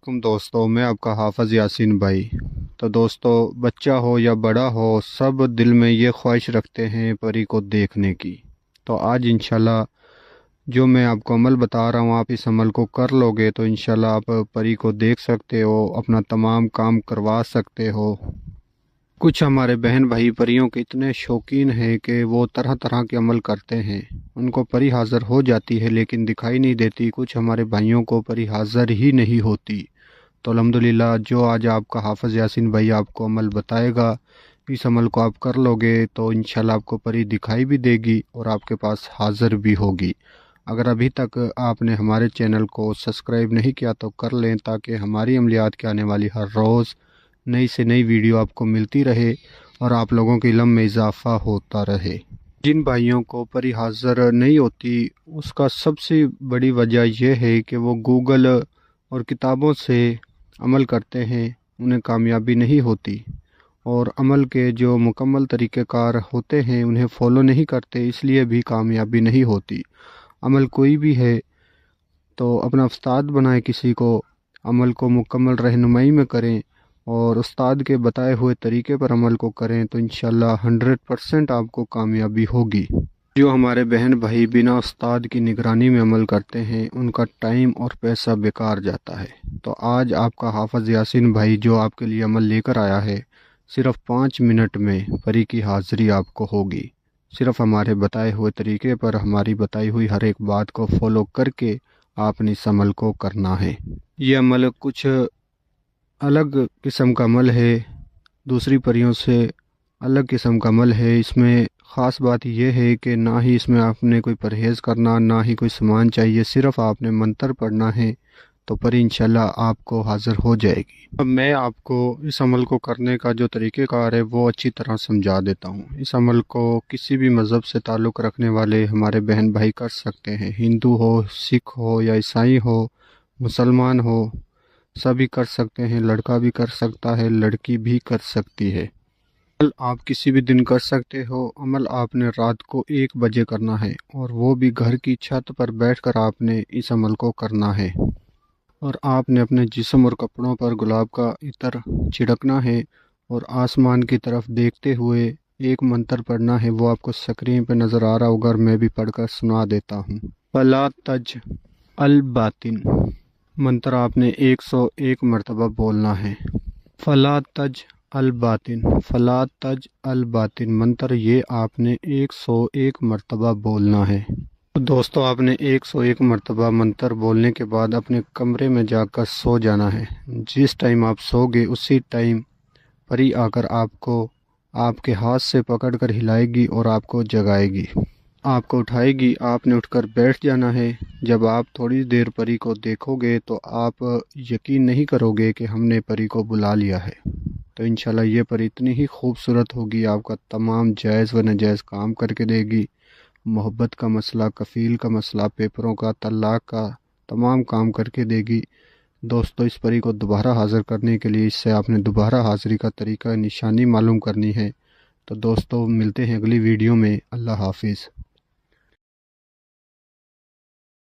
वालेकुम दोस्तों, मैं आपका हाफ़िज़ यासीन भाई। तो दोस्तों, बच्चा हो या बड़ा हो, सब दिल में ये ख्वाहिश रखते हैं परी को देखने की। तो आज इंशाल्लाह जो मैं आपको अमल बता रहा हूँ, आप इस अमल को कर लोगे तो इंशाल्लाह आप परी को देख सकते हो, अपना तमाम काम करवा सकते हो। कुछ हमारे बहन भाई परियों के इतने शौकीन हैं कि वो तरह तरह के अमल करते हैं। उनको परी हाज़िर हो जाती है लेकिन दिखाई नहीं देती। कुछ हमारे भाइयों को परी हाज़िर ही नहीं होती। तो अल्हम्दुलिल्लाह जो आज आपका हाफ़िज़ यासीन भाई आपको अमल बताएगा, इस अमल को आप कर लोगे तो इंशाल्लाह आपको परी दिखाई भी देगी और आपके पास हाज़िर भी होगी। अगर अभी तक आपने हमारे चैनल को सब्सक्राइब नहीं किया तो कर लें, ताकि हमारी अमलियात की आने वाली हर रोज़ नई से नई वीडियो आपको मिलती रहे और आप लोगों के इल्म में इजाफ़ा होता रहे। जिन भाइयों को परी हाज़िर नहीं होती, उसका सबसे बड़ी वजह यह है कि वो गूगल और किताबों से अमल करते हैं, उन्हें कामयाबी नहीं होती। और अमल के जो मुकम्मल तरीक़ेकार होते हैं उन्हें फ़ॉलो नहीं करते, इसलिए भी कामयाबी नहीं होती। अमल कोई भी है तो अपना उस्ताद बनाए किसी को, अमल को मुकम्मल रहनुमाई में करें और उस्ताद के बताए हुए तरीके पर अमल को करें तो इंशाल्लाह 100% आपको कामयाबी होगी। जो हमारे बहन भाई बिना उस्ताद की निगरानी में अमल करते हैं, उनका टाइम और पैसा बेकार जाता है। तो आज आपका हाफ़िज़ यासीन भाई जो आपके लिए अमल लेकर आया है, सिर्फ़ 5 मिनट में परी की हाज़िरी आपको होगी। सिर्फ़ हमारे बताए हुए तरीके पर हमारी बताई हुई हर एक बात को फ़ॉलो करके आपने इस अमल को करना है। ये अमल कुछ अलग किस्म का अमल है, दूसरी परियों से अलग किस्म का अमल है। इसमें ख़ास बात यह है कि ना ही इसमें आपने कोई परहेज़ करना, ना ही कोई सामान चाहिए, सिर्फ़ आपने मंत्र पढ़ना है तो परी इंशाल्लाह आपको हाज़िर हो जाएगी। अब मैं आपको इस अमल को करने का जो तरीक़ेकार है वो अच्छी तरह समझा देता हूँ। इस अमल को किसी भी मज़हब से ताल्लुक़ रखने वाले हमारे बहन भाई कर सकते हैं। हिंदू हो, सिख हो या ईसाई हो, मुसलमान हो, सभी कर सकते हैं। लड़का भी कर सकता है, लड़की भी कर सकती है। अमल आप किसी भी दिन कर सकते हो। अमल आपने रात को 1 बजे करना है और वो भी घर की छत पर बैठकर आपने इस अमल को करना है। और आपने अपने जिस्म और कपड़ों पर गुलाब का इत्र छिड़कना है और आसमान की तरफ देखते हुए एक मंत्र पढ़ना है। वो आपको स्क्रीन पर नज़र आ रहा होगा और मैं भी पढ़कर सुना देता हूँ। फला तज अल बातिन मंत्र आपने 101 मरतबा बोलना है। फला तज अल बातिन, फला तज अल बातिन मंत्र ये आपने 101 मरतबा बोलना है। दोस्तों, आपने 101 मरतबा मंत्र बोलने के बाद अपने कमरे में जाकर सो जाना है। जिस टाइम आप सोगे उसी टाइम परी आकर आपको आपके हाथ से पकड़कर हिलाएगी और आपको जगाएगी, आपको उठाएगी। आपने उठकर बैठ जाना है। जब आप थोड़ी देर परी को देखोगे तो आप यकीन नहीं करोगे कि हमने परी को बुला लिया है। तो इंशाल्लाह ये परी इतनी ही खूबसूरत होगी, आपका तमाम जायज़ व नाजायज़ काम करके देगी। मोहब्बत का मसला, कफ़ील का मसला, पेपरों का, तलाक़ का तमाम काम करके देगी। दोस्तों, इस परी को दोबारा हाज़िर करने के लिए इससे आपने दोबारा हाज़िरी का तरीका, निशानी मालूम करनी है। तो दोस्तों, मिलते हैं अगली वीडियो में। अल्लाह हाफिज़।